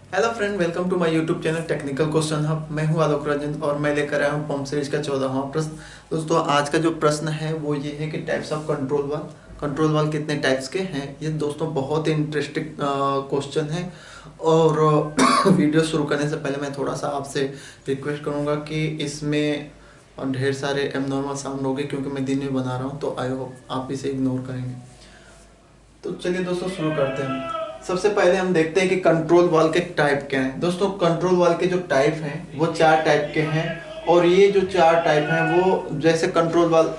Hello friend, welcome to my YouTube channel technical question hub. मैं हूं आलोक रंजन और मैं लेकर आया हूं पंप सीरीज का 14वां प्रश्न। दोस्तों, आज का जो प्रश्न है वो ये है कि टाइप्स ऑफ कंट्रोल वाल कितने टाइप्स के हैं। ये दोस्तों बहुत ही इंटरेस्टिंग क्वेश्चन है। और वीडियो शुरू करने से पहले मैं थोड़ा सा आपसे रिक्वेस्ट करूंगा कि इसमें ढेर सारे एबनॉर्मल साउंड होंगे क्योंकि मैं दिन में बना रहा हूँ, तो आई होप आप इसे इग्नोर करेंगे। तो चलिए दोस्तों शुरू करते हैं। सबसे पहले हम देखते हैं कि कंट्रोल वाल के टाइप क्या हैं। दोस्तों, कंट्रोल वाल के जो टाइप हैं वो 4 टाइप के हैं। और ये जो 4 टाइप हैं वो जैसे कंट्रोल वाल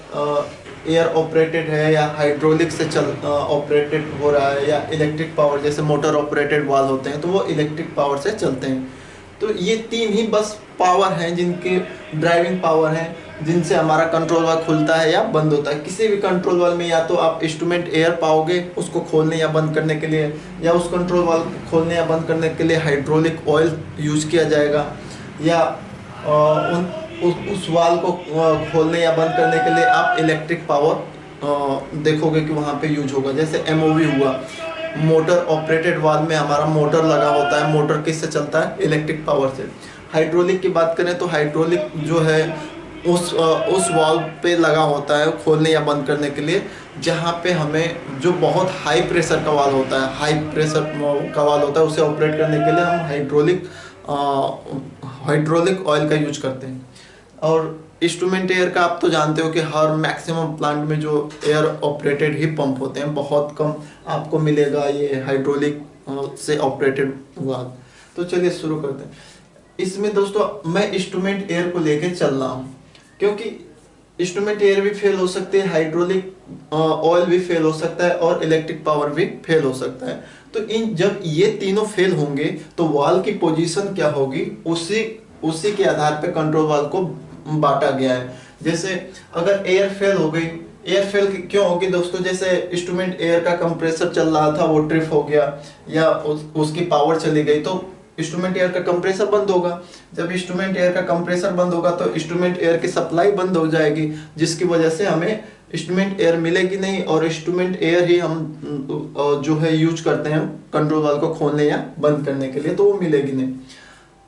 एयर ऑपरेटेड है या हाइड्रोलिक से चल ऑपरेटेड हो रहा है या इलेक्ट्रिक पावर जैसे मोटर ऑपरेटेड वाल होते हैं तो वो इलेक्ट्रिक पावर से चलते हैं। तो ये 3 ही बस पावर हैं जिनके ड्राइविंग पावर हैं, जिनसे हमारा कंट्रोल वाल्व खुलता है या बंद होता है। किसी भी कंट्रोल वाल्व में या तो आप इंस्ट्रूमेंट एयर पाओगे उसको खोलने या बंद करने के लिए, या उस कंट्रोल वाल्व को खोलने या बंद करने के लिए हाइड्रोलिक ऑयल यूज किया जाएगा, या उस वाल्व को खोलने या बंद करने के लिए आप इलेक्ट्रिक पावर देखोगे कि वहाँ पे यूज होगा। जैसे एमओवी हुआ, मोटर ऑपरेटेड वाल्व में हमारा मोटर लगा होता है। मोटर किससे चलता है? इलेक्ट्रिक पावर से। हाइड्रोलिक की बात करें तो हाइड्रोलिक जो है उस वाल्व पे लगा होता है खोलने या बंद करने के लिए, जहाँ पे हमें जो बहुत हाई प्रेशर का वाल्व होता है, हाई प्रेशर का वाल्व होता है, उसे ऑपरेट करने के लिए हम हाइड्रोलिक ऑयल का यूज करते हैं। और इंस्ट्रूमेंट एयर का आप तो जानते हो कि हर मैक्सिमम प्लांट में जो एयर ऑपरेटेड ही पंप होते हैं, बहुत कम आपको मिलेगा ये हाइड्रोलिक से ऑपरेटेड वाल्व। तो चलिए शुरू करते हैं। इसमें दोस्तों मैं इंस्ट्रूमेंट एयर को लेके चल रहा हूँ क्योंकि इंस्ट्रूमेंट एयर भी फेल हो सकते हैं, हाइड्रोलिक ऑयल भी फेल हो सकता है और इलेक्ट्रिक पावर भी फेल हो सकता है। तो इन जब ये तीनों फेल होंगे तो वाल्व की पोजीशन क्या होगी, उसी उसी के आधार पे कंट्रोल वाल्व को बांटा गया है। जैसे अगर एयर फेल हो गई, एयर फेल क्यों होगी दोस्तों? जैसे इंस्ट्रूमेंट एयर का कंप्रेसर चल रहा था, वो ट्रिप हो गया या उसकी पावर चली गई तो इंस्ट्रूमेंट एयर का कंप्रेसर बंद होगा। जब इंस्ट्रूमेंट एयर का कंप्रेसर बंद होगा तो इंस्ट्रूमेंट एयर की सप्लाई बंद हो जाएगी, जिसकी वजह से हमें इंस्ट्रूमेंट एयर मिलेगी नहीं, और इंस्ट्रूमेंट एयर ही हम जो है यूज करते हैं कंट्रोल वाल्व को खोलने या बंद करने के लिए, तो वो मिलेगी नहीं।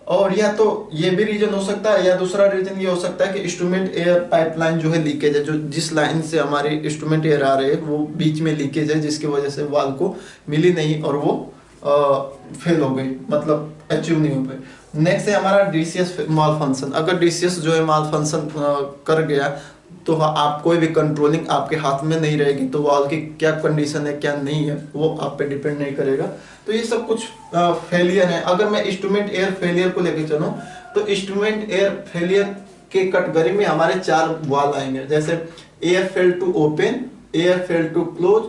और या तो ये भी रीजन हो सकता है, या दूसरा रीजन ये हो सकता है कि इंस्ट्रूमेंट एयर पाइपलाइन जो है लीकेज है, जो जिस लाइन से हमारी इंस्ट्रूमेंट एयर आ रहे हैं वो बीच में लीकेज है, जिसकी वजह से वाल्व को मिली नहीं और वो फेल हो गई, मतलब अचीव नहीं हो पाई। नेक्स्ट है हमारा डीसीएस माल फंक्शन। अगर डीसीएस जो है माल फंक्शन कर गया तो आप कोई भी कंट्रोलिंग आपके हाथ में नहीं रहेगी, तो वाल्व की क्या कंडीशन है क्या नहीं है वो आप पे डिपेंड नहीं करेगा। तो ये सब कुछ फेलियर है। अगर मैं इंस्ट्रूमेंट एयर फेलियर को लेकर चलूँ तो इंस्ट्रूमेंट एयर फेलियर के कैटेगरी में हमारे 4 वाल्व आएंगे। जैसे air fail to open, air fail to close,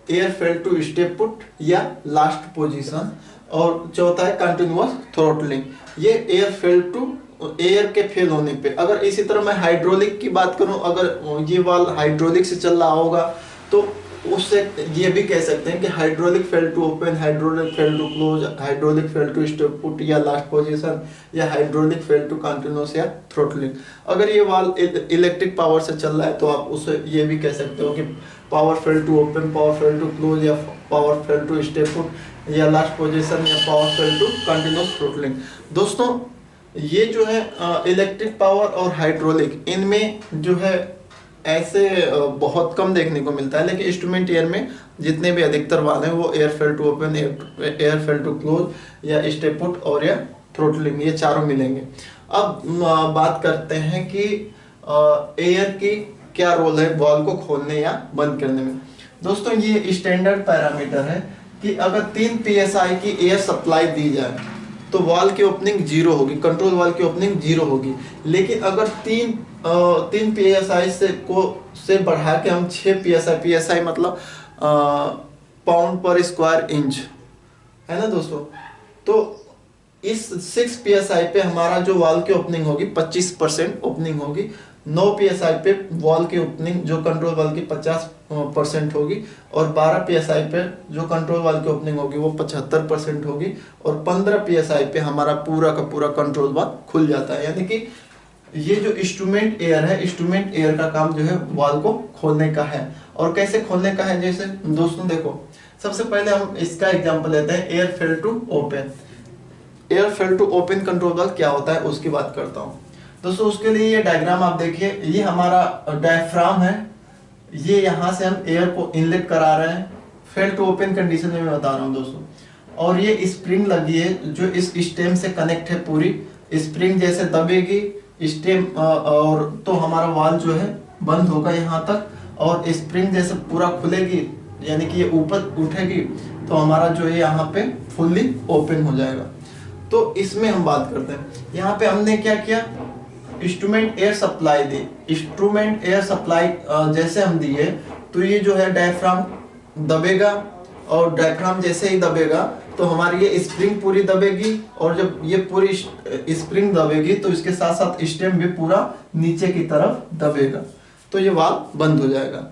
air fail to step put या लास्ट पोजीशन, और चौथा है कंटिन्यूअस थ्रोटलिंग। ये एयर फेल टू एयर के फेल होने पे। अगर इसी तरह मैं हाइड्रोलिक की बात करूं, अगर ये वाल्व हाइड्रोलिक से चल रहा होगा तो उससे ये भी कह सकते हैं कि hydraulic fail to open, hydraulic fail to close, hydraulic fail to step put या लास्ट पोजीशन, या हाइड्रोलिक फेल टू कंटिन्यूअस या थ्रोटलिंग। अगर ये वाल्व इलेक्ट्रिक पावर से चल रहा है तो आप उसे ये भी कह सकते हो कि power fail to open, power fail to close, या power fail to step put या लास्ट पोजीशन, या power fail to continuous throttling. दोस्तों, ये जो है इलेक्ट्रिक पावर और हाइड्रोलिक, इनमें जो है ऐसे बहुत कम देखने को मिलता है, लेकिन इंस्ट्रूमेंट एयर में जितने भी अधिकतर वाले हैं वो air fail to open, air fail to close या स्टेप पुट और या थ्रोटलिंग, ये चारों मिलेंगे। अब बात करते हैं कि एयर की क्या रोल है वाल्व को खोलने या बंद करने में। दोस्तों, ये स्टैंडर्ड पैरामीटर है कि अगर 3 psi की एयर सप्लाई दी जाए तो वाल्व की ओपनिंग 0 होगी, कंट्रोल वाल्व की ओपनिंग 0 होगी। लेकिन अगर 3 psi से बढ़ा के हम 6 psi मतलब पाउंड पर स्क्वायर इंच है ना दोस्तों, तो इस 6 psi पे हमारा जो वाल्व की ओपनिंग होगी 25% ओपनिंग होगी। 9 psi पे वॉल की ओपनिंग जो कंट्रोल वाल्व की 50% होगी, और 12 psi पे जो कंट्रोल वाल्व की ओपनिंग होगी वो 75% होगी, और 15 psi पे हमारा पूरा का पूरा कंट्रोल वाल्व खुल जाता है। यानी कि ये जो इंस्ट्रूमेंट एयर है, इंस्ट्रूमेंट एयर का काम जो है वाल्व को खोलने का है। और कैसे खोलने का है, जैसे दोस्तों देखो, सबसे पहले हम इसका एग्जांपल लेते हैं, air fail to open. Air fail to open control valve क्या होता है उसकी बात करता हूँ दोस्तों। उसके लिए ये डायग्राम आप देखिए, ये हमारा डायफ्राम है, ये यहाँ से हम एयर को इनलेट करा रहे हैं, फेल टू ओपन कंडीशन में मैं बता रहा हूँ दोस्तों। और ये स्प्रिंग लगी है जो इस स्टेम से कनेक्ट है, पूरी स्प्रिंग जैसे दबेगी स्टेम और तो हमारा वाल्व जो है बंद होगा यहाँ तक, और स्प्रिंग जैसे पूरा खुलेगी यानी कि ये ऊपर उठेगी तो हमारा जो है यहाँ पे फुल्ली ओपन हो जाएगा। तो इसमें हम बात करते हैं, यहाँ पे हमने क्या किया, इंस्ट्रूमेंट एयर सप्लाई दी। इंस्ट्रूमेंट एयर सप्लाई जैसे हम दिए तो ये जो है डायफ्राम दबेगा, और डायफ्राम जैसे ही दबेगा तो हमारी ये स्प्रिंग पूरी दबेगी, और जब ये पूरी स्प्रिंग दबेगी तो इसके साथ साथ स्टेम भी पूरा नीचे की तरफ दबेगा, तो ये वाल्व बंद हो जाएगा।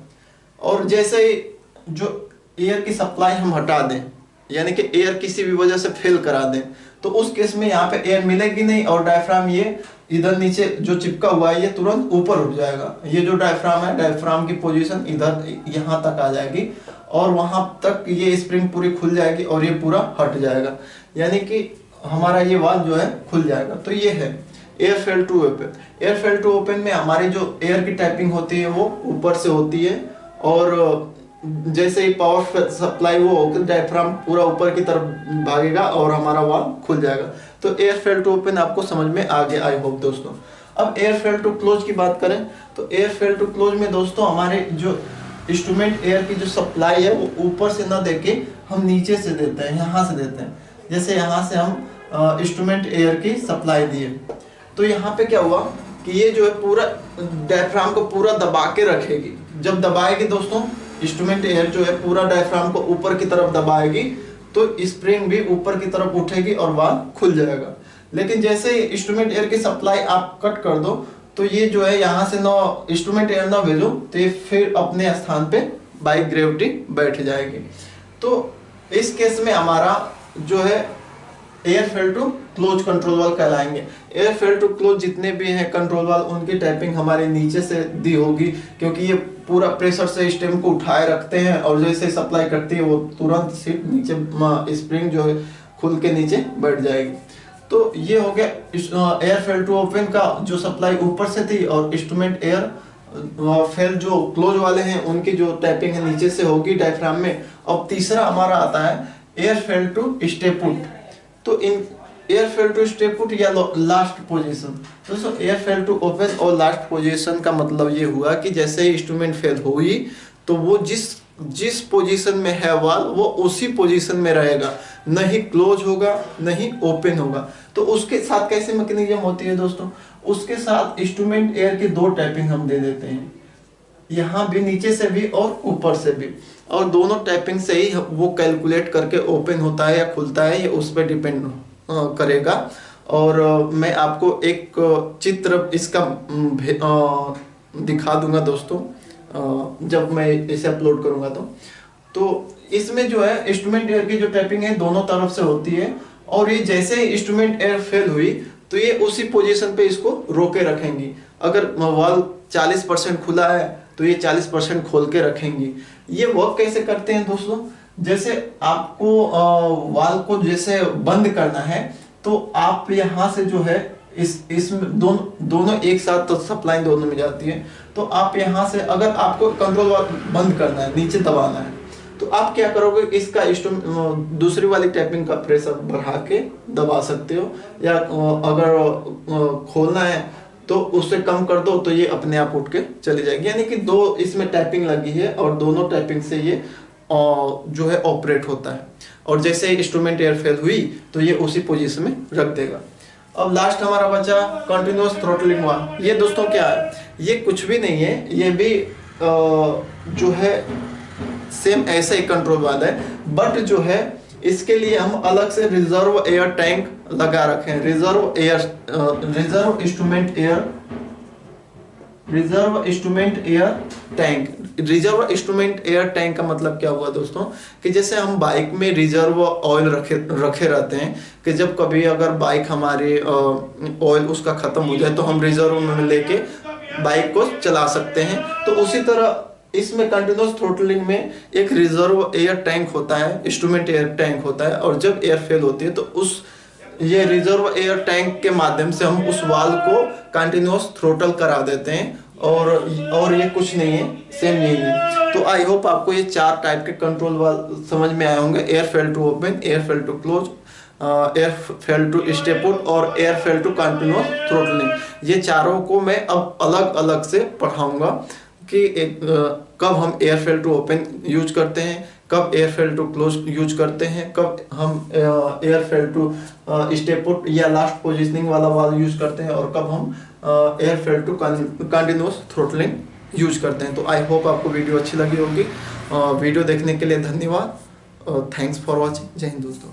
और जैसे ही जो एयर की सप्लाई हम हटा दें, यानी कि एयर किसी भी वजह से फेल करा दें, तो उस केस में यहाँ पे एयर मिलेगी नहीं, और डायफ्राम ये इधर नीचे जो चिपका हुआ है ये तुरंत ऊपर उठ जाएगा। ये जो डायफ्राम है, डायफ्राम की पोजीशन इधर यहाँ तक आ जाएगी, और वहां तक ये स्प्रिंग पूरी खुल जाएगी और ये पूरा हट जाएगा, यानी कि हमारा ये वाल्व जो है खुल जाएगा। तो ये है air fail to open. Air fail to open में हमारी जो एयर की टैपिंग होती है वो ऊपर से होती है, और जैसे ही पावर सप्लाई वो होकर डायफ्राम पूरा ऊपर की तरफ भागेगा और हमारा वाल्व खुल जाएगा। तो एयर फेल टू ओपन आपको समझ में आ गया आई होप दोस्तों। अब एयर फेल टू क्लोज की बात करें तो एयर फेल टू क्लोज में दोस्तों हमारे जो इंस्ट्रूमेंट एयर की जो सप्लाई है वो ऊपर से ना देके हम नीचे से देते हैं, यहाँ से देते हैं। जैसे यहाँ से हम इंस्ट्रूमेंट एयर की सप्लाई दिए तो यहाँ पे क्या हुआ कि ये जो है पूरा डायफ्राम को पूरा दबा के रखेगी। जब दबाएगी दोस्तों इंस्ट्रूमेंट एयर जो है पूरा डायफ्राम को ऊपर की तरफ दबाएगी तो स्प्रिंग भी ऊपर की तरफ उठेगी और वाल्व खुल जाएगा। लेकिन जैसे ही इंस्ट्रूमेंट एयर की सप्लाई आप कट कर दो तो ये जो है यहाँ से ना इंस्ट्रूमेंट एयर ना भेजो तो ये फिर अपने स्थान पे बाय ग्रेविटी बैठ जाएगी। तो इस केस में हमारा जो है air fail to close control valve कहलाएंगे। एयर फेल टू क्लोज जितने भी हैं कंट्रोल वाल्व उनकी टैपिंग हमारे नीचे से दी होगी, क्योंकि ये पूरा प्रेशर से स्टेम को उठाए रखते हैं और जैसे सप्लाई करती है वो तुरंत सिर्फ नीचे स्प्रिंग जो है खुल के नीचे बैठ जाएगी। तो ये हो गया एयर फेल टू ओपन का जो सप्लाई ऊपर से थी, और इंस्ट्रूमेंट एयर फेल जो क्लोज वाले हैं उनकी जो टैपिंग है नीचे से होगी डायफ्राम में। अब तीसरा हमारा आता है air fail to stay put. तो इन air fail to stay put या लास्ट पोजीशन, दोस्तों एयर फेल टू ओपन और लास्ट पोजीशन का मतलब ये हुआ कि जैसे ही इंस्ट्रूमेंट फेल हुई तो वो जिस पोजीशन में है वाल्व वो उसी पोजीशन में रहेगा, नहीं क्लोज होगा नहीं ओपन होगा। तो उसके साथ कैसे मैकेनिज्म होती है दोस्तों, उसके साथ इंस्ट्रूमेंट एयर की दो टैपिंग हम दे देते हैं, यहाँ भी नीचे से भी और ऊपर से भी, और दोनों टैपिंग से ही वो कैलकुलेट करके ओपन होता है या खुलता है, ये उस पर डिपेंड करेगा। और मैं आपको एक चित्र इसका दिखा दूंगा दोस्तों जब मैं इसे अपलोड करूंगा। तो इसमें जो है इंस्ट्रूमेंट एयर की जो टैपिंग है दोनों तरफ से होती है, और ये जैसे ही इंस्ट्रूमेंट एयर फेल हुई तो ये उसी पोजीशन पे इसको रोके रखेंगी। अगर वाल्व 40% खुला है तो ये 40% खोल के रखेंगी। ये वर्क कैसे करते हैं दोस्तों, जैसे आपको वाल्व को जैसे बंद करना है तो आप यहाँ से जो है इसमें दोनों एक साथ तो सप्लाई दोनों में जाती है। तो आप यहाँ से अगर आपको कंट्रोल वाल्व बंद करना है, नीचे दबाना है, तो आप क्या करोगे, इसका दूसरी वाली टैपिंग का प्रेशर बढ़ा के दबा सकते हो, या अगर खोलना है तो उससे कम कर दो तो ये अपने आप उठ के चली जाएगी। यानी कि दो इसमें टैपिंग लगी है और दोनों टैपिंग से ये जो है ऑपरेट होता है, और जैसे इंस्ट्रूमेंट एयर फेल हुई तो ये उसी पोजीशन में रख देगा। अब लास्ट हमारा बचा कंटिन्यूअस थ्रोटलिंग वाल्व। ये दोस्तों क्या है, ये कुछ भी नहीं है, ये भी जो है सेम ऐसा ही कंट्रोल वाल्व है, बट जो है इसके लिए हम अलग से रिजर्व एयर टैंक लगा रखे हैं। रिजर्व इंस्ट्रूमेंट एयर टैंक का मतलब क्या हुआ दोस्तों, कि जैसे हम बाइक में रिजर्व ऑयल रखे रहते हैं, कि जब कभी अगर बाइक हमारी ऑयल उसका खत्म हो जाए तो हम रिजर्व में लेके बाइक को चला सकते हैं। तो उसी तरह इसमें कंटिन्यूअस थ्रोटलिंग में एक रिजर्व एयर टैंक होता है, इंस्ट्रूमेंट एयर टैंक होता है, और जब एयर फेल होती है तो उस ये रिजर्व एयर टैंक के माध्यम से हम उस वाल्व को कंटिन्यूअस थ्रोटल करा देते हैं, और ये कुछ नहीं है, सेम यही है। तो आई होप आपको ये 4 टाइप के कंट्रोल वाल्व समझ में आए होंगे। Air fail to open, air fail to close, air fail to stay put और air fail to continuous throttling. ये चारों को मैं अब अलग अलग से पढ़ाऊंगा कि कब हम air fail to open use करते हैं, कब air fail to close use करते हैं, कब हम air fail to stay put या लास्ट पोजीशनिंग वाला वाल्व यूज करते हैं, और कब हम air fail to continuous throttling use करते हैं। तो आई होप आपको वीडियो अच्छी लगी होगी। वीडियो देखने के लिए धन्यवाद। Thanks for watching. जय हिंद दोस्तों।